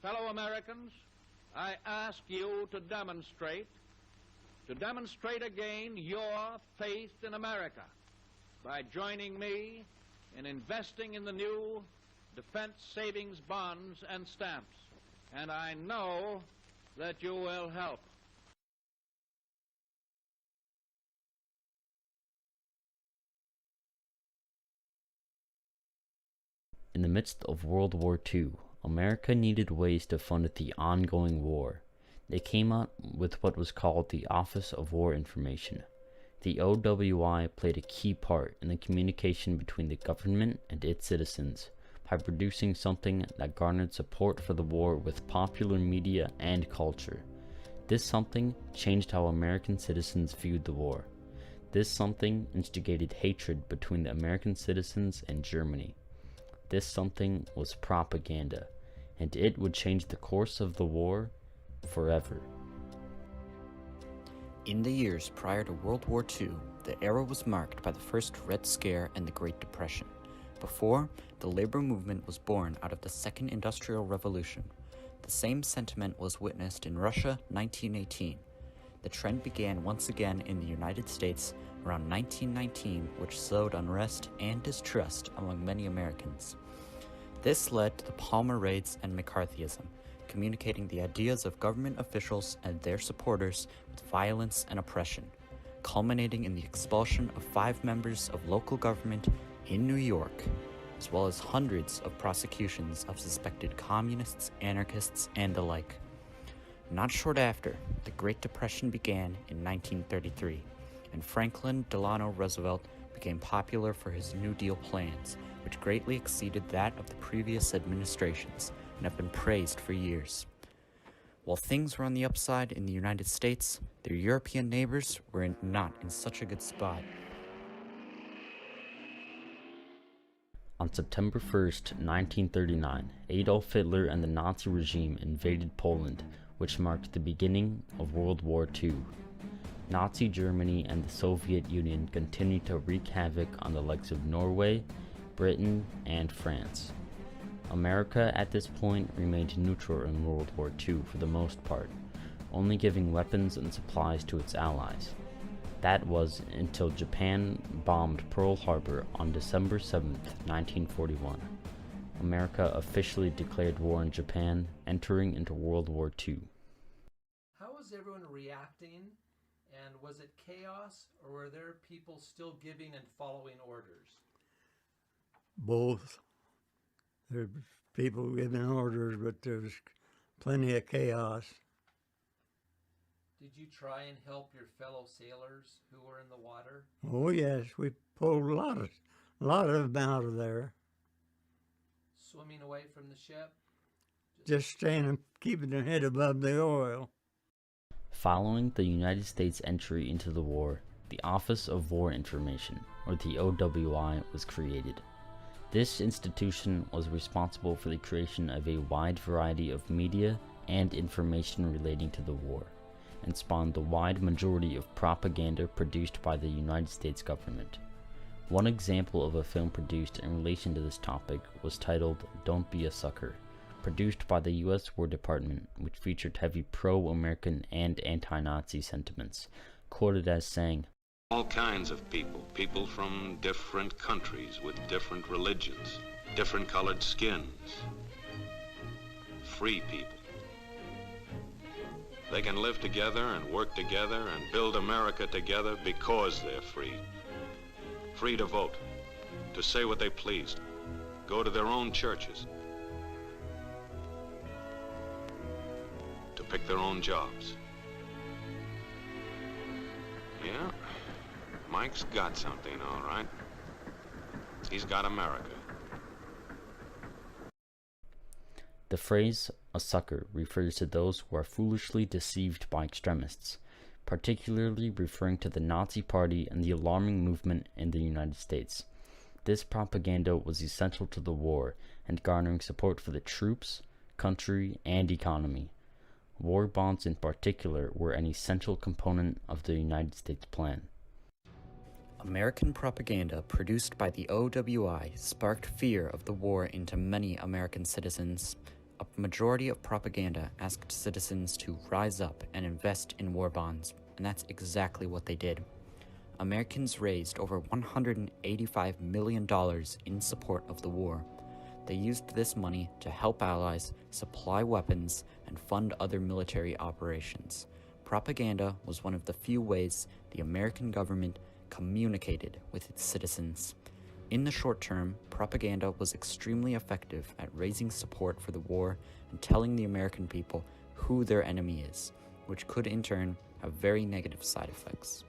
Fellow Americans, I ask you to demonstrate again your faith in America by joining me in investing in the new defense savings bonds and stamps. And I know that you will help. In the midst of World War II, America needed ways to fund the ongoing war. They came out with what was called the Office of War Information. The OWI played a key part in the communication between the government and its citizens by producing something that garnered support for the war with popular media and culture. This something changed how American citizens viewed the war. This something instigated hatred between the American citizens and Germany. This something was propaganda, and it would change the course of the war forever. In the years prior to World War II, the era was marked by the first Red Scare and the Great Depression. Before, the labor movement was born out of the Second Industrial Revolution. The same sentiment was witnessed in Russia 1918. The trend began once again in the United States around 1919, which sowed unrest and distrust among many Americans. This led to the Palmer Raids and McCarthyism, communicating the ideas of government officials and their supporters with violence and oppression, culminating in the expulsion of 5 members of local government in New York, as well as hundreds of prosecutions of suspected communists, anarchists, and the like. Not short after, the Great Depression began in 1933, and Franklin Delano Roosevelt became popular for his New Deal plans, which greatly exceeded that of the previous administrations and have been praised for years. While things were on the upside in the United States, their European neighbors were not in such a good spot. On September 1st, 1939, Adolf Hitler and the Nazi regime invaded Poland, which marked the beginning of World War II. Nazi Germany and the Soviet Union continued to wreak havoc on the likes of Norway, Britain, and France. America at this point remained neutral in World War II for the most part, only giving weapons and supplies to its allies. That was until Japan bombed Pearl Harbor on December 7th, 1941. America officially declared war on Japan, entering into World War II. How was everyone reacting, and was it chaos, or were there people still giving and following orders? Both. There were people giving orders, but there was plenty of chaos. Did you try and help your fellow sailors who were in the water? Oh yes, we pulled a lot of them out of there. Swimming away from the ship? Just staying, keeping their head above the oil. Following the United States entry into the war, the Office of War Information, or the OWI, was created. This institution was responsible for the creation of a wide variety of media and information relating to the war, and spawned the wide majority of propaganda produced by the United States government. One example of a film produced in relation to this topic was titled Don't Be a Sucker, produced by the U.S. War Department, which featured heavy pro-American and anti-Nazi sentiments, quoted as saying, "All kinds of people from different countries with different religions, different colored skins, free people. They can live together and work together and build America together because they're free. Free to vote, to say what they please, go to their own churches, to pick their own jobs." Yeah, Mike's got something, all right. He's got America. The phrase, a sucker, refers to those who are foolishly deceived by extremists, particularly referring to the Nazi Party and the alarming movement in the United States. This propaganda was essential to the war and garnering support for the troops, country, and economy. War bonds in particular were an essential component of the United States plan. American propaganda produced by the OWI sparked fear of the war into many American citizens. A a majority of propaganda asked citizens to rise up and invest in war bonds, and that's exactly what they did. Americans raised over $185 million in support of the war. They used this money to help allies, supply weapons, and fund other military operations. Propaganda was one of the few ways the American government communicated with its citizens. In the short term, propaganda was extremely effective at raising support for the war and telling the American people who their enemy is, which could in turn have very negative side effects.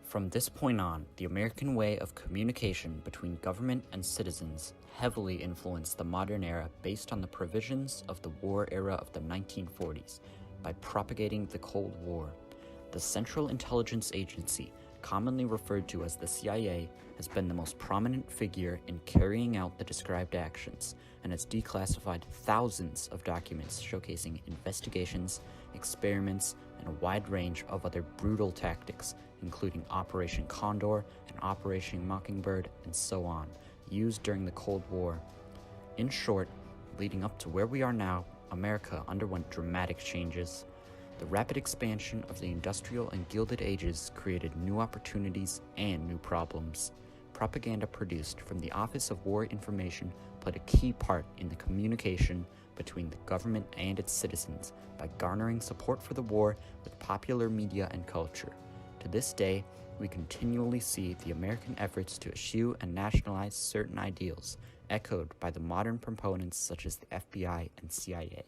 From this point on, the American way of communication between government and citizens heavily influenced the modern era based on the provisions of the war era of the 1940s by propagating the Cold War. The Central Intelligence Agency, commonly referred to as the CIA, has been the most prominent figure in carrying out the described actions and has declassified thousands of documents showcasing investigations, experiments, and a wide range of other brutal tactics, including Operation Condor and Operation Mockingbird, and so on, used during the Cold War. In short, leading up to where we are now, America underwent dramatic changes. The rapid expansion of the industrial and Gilded Ages created new opportunities and new problems. Propaganda produced from the Office of War Information played a key part in the communication between the government and its citizens by garnering support for the war with popular media and culture. To this day, we continually see the American efforts to eschew and nationalize certain ideals, echoed by the modern proponents such as the FBI and CIA.